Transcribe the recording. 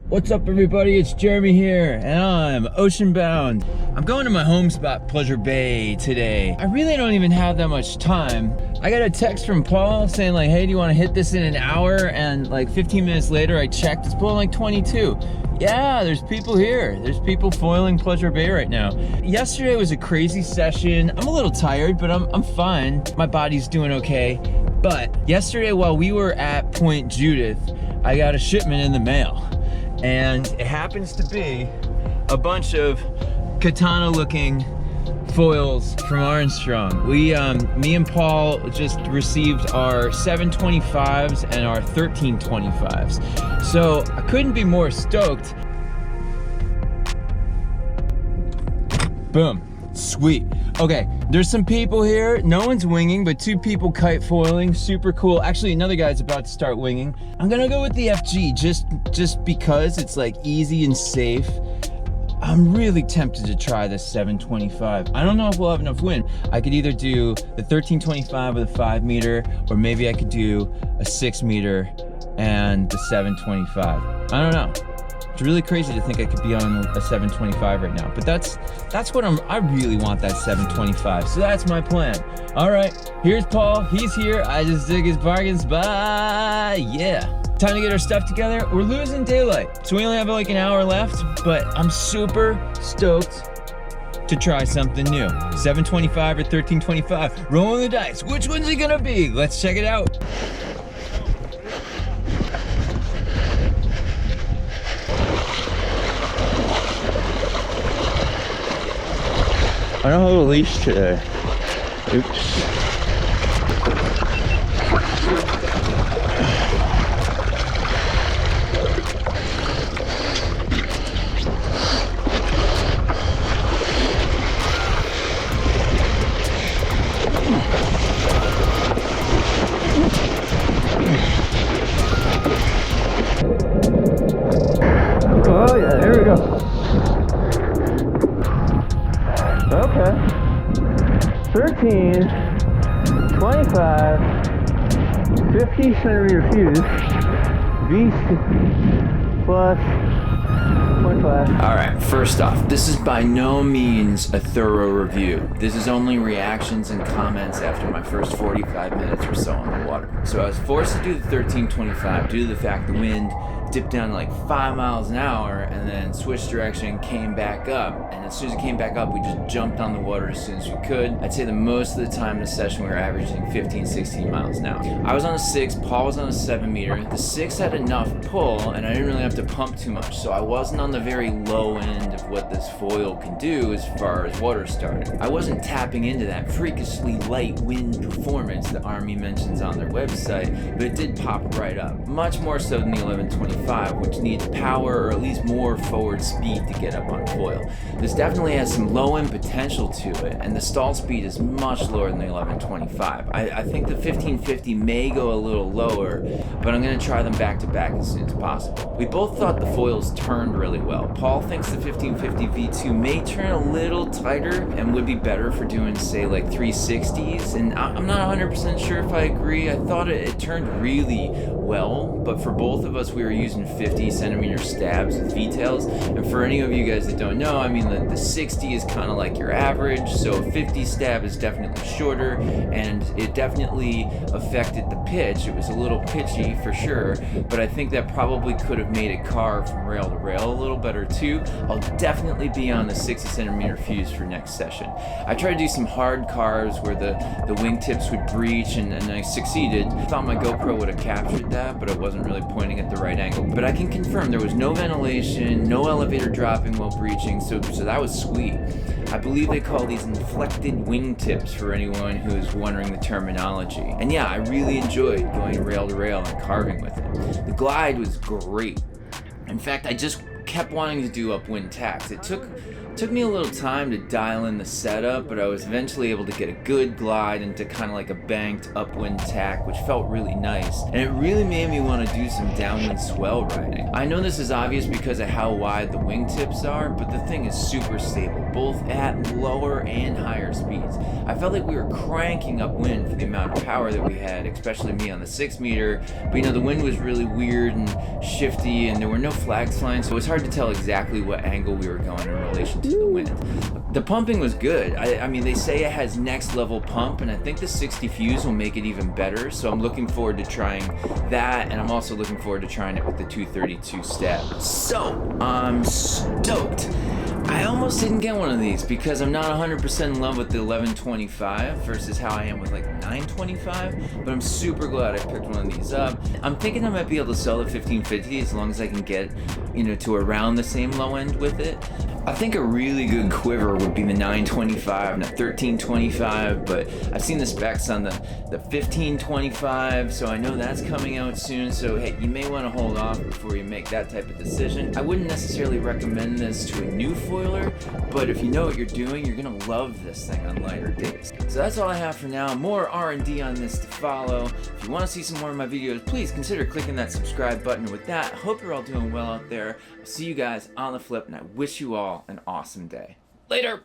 What's up everybody, it's Jeremy here, and I'm ocean bound. I'm going to my home spot, Pleasure Bay, today. I really don't even have that much time. I got a text from Paul saying like, hey, do you want to hit this in an hour? And like 15 minutes later, I checked, it's blowing like 22. Yeah, there's people here. There's people foiling Pleasure Bay right now. Yesterday was a crazy session. I'm a little tired, but I'm fine. My body's doing okay. But yesterday while we were at Point Judith, I got a shipment in the mail. And it happens to be a bunch of katana looking foils from Armstrong. Me and Paul just received our 725s and our 1325s. So I couldn't be more stoked. Boom, sweet. Okay, there's some people here. No one's winging, but two people kite foiling, super cool. Actually, another guy's about to start winging. I'm gonna go with the FG just because it's like easy and safe. I'm really tempted to try this 725. I don't know if we'll have enough wind. I could either do the 1325 with a 5 meter, or maybe I could do a 6 meter and the 725. I don't know. It's really crazy to think I could be on a 725 right now, but that's what I really want, that 725. So that's my plan. All right, here's Paul. He's here. I just dig his bargains. Bye. Yeah. Time to get our stuff together. We're losing daylight, so we only have like an hour left, but I'm super stoked to try something new. 725 or 1325. Rolling the dice. Which one's it gonna be? Let's check it out. I don't have a leash today. Oops. Oh yeah, there we go. Okay. 13, 25, 50 centimeter fuse, V plus 25. Alright, first off, this is by no means a thorough review. This is only reactions and comments after my first 45 minutes or so on the water. So I was forced to do the 1325 due to the fact the wind dipped down to like 5 miles an hour and then switched direction, came back up. And as soon as it came back up, we just jumped on the water as soon as we could. I'd say that most of the time in the session we were averaging 15, 16 miles an hour. I was on a 6, Paul was on a 7 meter. The 6 had enough pull and I didn't really have to pump too much. So I wasn't on the very low end of what this foil can do as far as water starting. I wasn't tapping into that freakishly light wind performance that Armie mentions on their website, but it did pop right up. Much more so than the 1125, which needs power or at least more forward speed to get up on foil. This definitely has some low end potential to it, and the stall speed is much lower than the 1125. I think the 1550 may go a little lower, but I'm going to try them back to back as soon as possible. We both thought the foils turned really well. Paul thinks the 1550 V2 may turn a little tighter and would be better for doing, say, like 360s, and I'm not 100% sure if I agree. I thought it turned really well, but for both of us we were using 50 centimeter stabs with V-tails, and for any of you guys that don't know, I mean the 60 is kind of like your average, so 50 stab is definitely shorter, and it definitely affected the pitch. It was a little pitchy for sure, but I think that probably could have made it carve from rail to rail a little better too. I'll definitely be on the 60 centimeter fuse for next session. I tried to do some hard carves where the wingtips would breach, and I succeeded. I thought my GoPro would have captured that, but it wasn't really pointing at the right angle. But I can confirm there was no ventilation, no elevator dropping while breaching, so that was sweet. I believe they call these inflected wingtips for anyone who is wondering the terminology. And yeah, I really enjoyed going rail to rail and carving with it. The glide was great. In fact, I just kept kept wanting to do upwind tacks. It took me a little time to dial in the setup, but I was eventually able to get a good glide into kind of like a banked upwind tack, which felt really nice. And it really made me want to do some downwind swell riding. I know this is obvious because of how wide the wingtips are, but the thing is super stable, both at lower and higher speeds. I felt like we were cranking upwind for the amount of power that we had, especially me on the 6 meter, but you know, the wind was really weird and shifty and there were no flags flying, so it was hard to tell exactly what angle we were going in relation to the wind. The pumping was good. I mean, they say it has next level pump, and I think the 60 fuse will make it even better, so I'm looking forward to trying that, and I'm also looking forward to trying it with the 232 step. So, I'm stoked. I almost didn't get one of these because I'm not 100% in love with the 1125 versus how I am with like 925, but I'm super glad I picked one of these up. I'm thinking I might be able to sell the 1550 as long as I can get, you know, to around the same low end with it. I think a really good quiver would be the 925 and a 1325, but I've seen the specs on the 1525, so I know that's coming out soon, so hey, you may want to hold off before you make that type of decision. I wouldn't necessarily recommend this to a new foiler, but if you know what you're doing, you're gonna love this thing on lighter days. So that's all I have for now. More R&D on this to follow. If you want to see some more of my videos, please consider clicking that subscribe button. And with that, I hope you're all doing well out there. I'll see you guys on the flip, and I wish you all an awesome day. Later!